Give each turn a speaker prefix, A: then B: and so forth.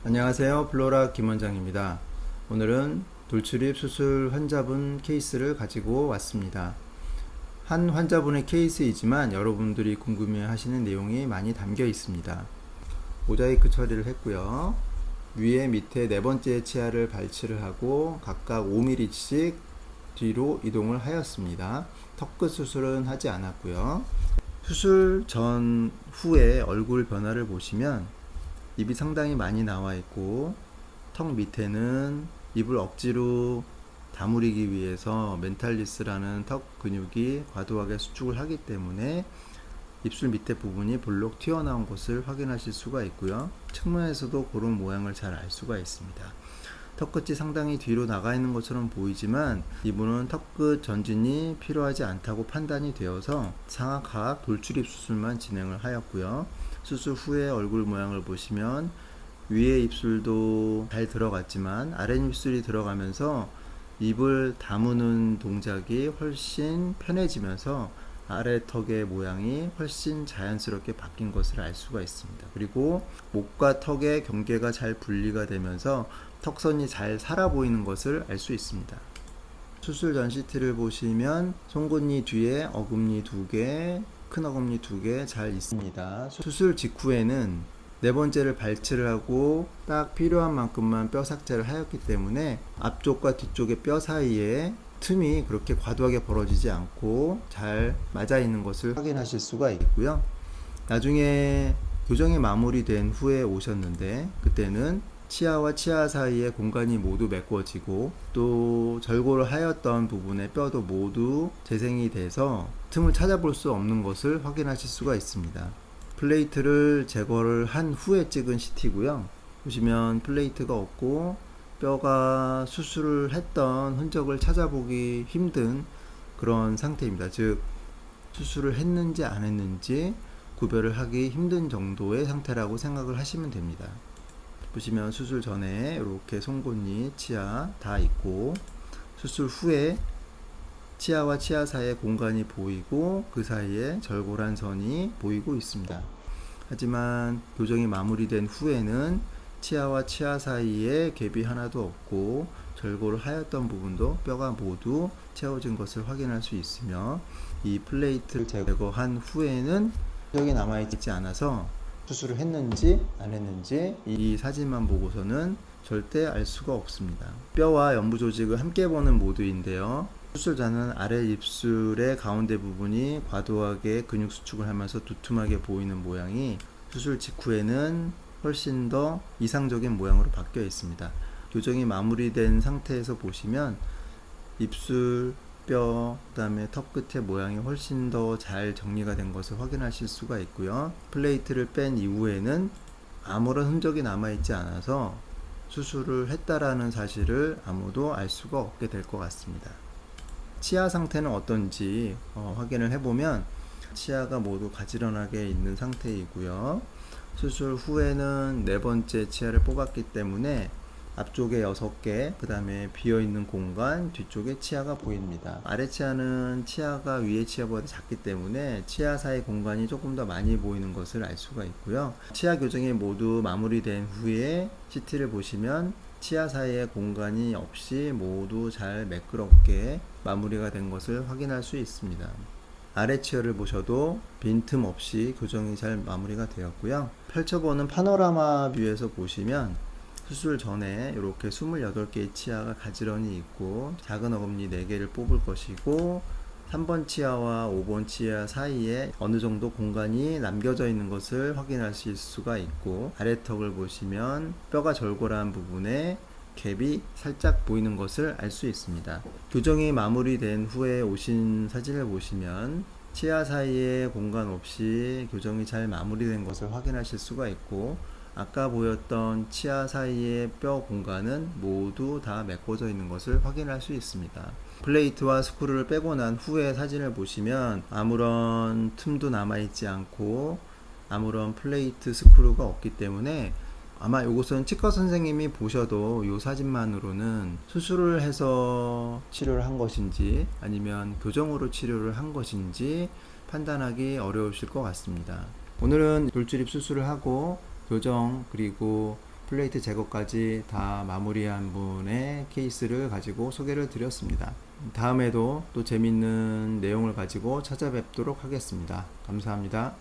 A: 안녕하세요. 플로라 김원장입니다. 오늘은 돌출입 수술 환자분 케이스를 가지고 왔습니다. 한 환자분의 케이스이지만 여러분들이 궁금해 하시는 내용이 많이 담겨 있습니다. 모자이크 처리를 했고요. 위에 밑에 네 번째 치아를 발치를 하고 각각 5mm씩 뒤로 이동을 하였습니다. 턱끝 수술은 하지 않았고요. 수술 전 후에 얼굴 변화를 보시면 입이 상당히 많이 나와 있고 턱 밑에는 입을 억지로 다무리기 위해서 멘탈리스라는 턱 근육이 과도하게 수축을 하기 때문에 입술 밑에 부분이 볼록 튀어나온 것을 확인하실 수가 있고요. 측면에서도 그런 모양을 잘 알 수가 있습니다. 턱끝이 상당히 뒤로 나가 있는 것처럼 보이지만 이분은 턱끝 전진이 필요하지 않다고 판단이 되어서 상악하악 돌출입 수술만 진행을 하였고요. 수술 후에 얼굴 모양을 보시면 위에 입술도 잘 들어갔지만 아랫입술이 들어가면서 입을 다무는 동작이 훨씬 편해지면서 아래턱의 모양이 훨씬 자연스럽게 바뀐 것을 알 수가 있습니다. 그리고 목과 턱의 경계가 잘 분리가 되면서 턱선이 잘 살아 보이는 것을 알 수 있습니다. 수술 전 CT를 보시면 송곳니 뒤에 어금니 2개, 큰 어금니 2개 잘 있습니다. 수술 직후에는 네 번째를 발치를 하고 딱 필요한 만큼만 뼈 삭제를 하였기 때문에 앞쪽과 뒤쪽의 뼈 사이에 틈이 그렇게 과도하게 벌어지지 않고 잘 맞아 있는 것을 확인하실 수가 있고요. 나중에 교정이 마무리된 후에 오셨는데 그때는 치아와 치아 사이의 공간이 모두 메꿔지고 또 절골을 하였던 부분의 뼈도 모두 재생이 돼서 틈을 찾아볼 수 없는 것을 확인하실 수가 있습니다. 플레이트를 제거를 한 후에 찍은 CT고요. 보시면 플레이트가 없고 뼈가 수술을 했던 흔적을 찾아보기 힘든 그런 상태입니다. 즉 수술을 했는지 안 했는지 구별을 하기 힘든 정도의 상태라고 생각을 하시면 됩니다. 보시면 수술 전에 이렇게 송곳니, 치아 다 있고 수술 후에 치아와 치아 사이의 공간이 보이고 그 사이에 절골한 선이 보이고 있습니다. 하지만 교정이 마무리된 후에는 치아와 치아 사이에 갭이 하나도 없고 절골을 하였던 부분도 뼈가 모두 채워진 것을 확인할 수 있으며 이 플레이트를 제거한 후에는 흔적이 남아있지 않아서 수술을 했는지 안 했는지 이 사진만 보고서는 절대 알 수가 없습니다. 뼈와 연부 조직을 함께 보는 모드인데요. 수술자는 아래 입술의 가운데 부분이 과도하게 근육 수축을 하면서 두툼하게 보이는 모양이 수술 직후에는 훨씬 더 이상적인 모양으로 바뀌어 있습니다. 교정이 마무리된 상태에서 보시면 입술, 뼈, 그 다음에 턱 끝의 모양이 훨씬 더 잘 정리가 된 것을 확인하실 수가 있고요. 플레이트를 뺀 이후에는 아무런 흔적이 남아있지 않아서 수술을 했다라는 사실을 아무도 알 수가 없게 될 것 같습니다. 치아 상태는 어떤지 확인을 해보면 치아가 모두 가지런하게 있는 상태이고요. 수술 후에는 네 번째 치아를 뽑았기 때문에 앞쪽에 6개, 그 다음에 비어있는 공간, 뒤쪽에 치아가 보입니다. 아래 치아는 치아가 위에 치아보다 작기 때문에 치아 사이 공간이 조금 더 많이 보이는 것을 알 수가 있고요. 치아 교정이 모두 마무리된 후에 CT를 보시면 치아 사이에 공간이 없이 모두 잘 매끄럽게 마무리가 된 것을 확인할 수 있습니다. 아래 치아를 보셔도 빈틈 없이 교정이 잘 마무리가 되었고요. 펼쳐보는 파노라마 뷰에서 보시면 수술 전에 이렇게 28개의 치아가 가지런히 있고 작은 어금니 4개를 뽑을 것이고 3번 치아와 5번 치아 사이에 어느 정도 공간이 남겨져 있는 것을 확인하실 수가 있고 아래턱을 보시면 뼈가 절골한 부분에 갭이 살짝 보이는 것을 알 수 있습니다. 교정이 마무리된 후에 오신 사진을 보시면 치아 사이에 공간 없이 교정이 잘 마무리된 것을 확인하실 수가 있고 아까 보였던 치아 사이의 뼈 공간은 모두 다 메꿔져 있는 것을 확인할 수 있습니다. 플레이트와 스크루를 빼고 난 후에 사진을 보시면 아무런 틈도 남아있지 않고 아무런 플레이트 스크루가 없기 때문에 아마 이것은 치과 선생님이 보셔도 이 사진만으로는 수술을 해서 치료를 한 것인지 아니면 교정으로 치료를 한 것인지 판단하기 어려우실 것 같습니다. 오늘은 돌출입 수술을 하고 교정 그리고 플레이트 제거까지 다 마무리한 분의 케이스를 가지고 소개를 드렸습니다. 다음에도 또 재밌는 내용을 가지고 찾아뵙도록 하겠습니다. 감사합니다.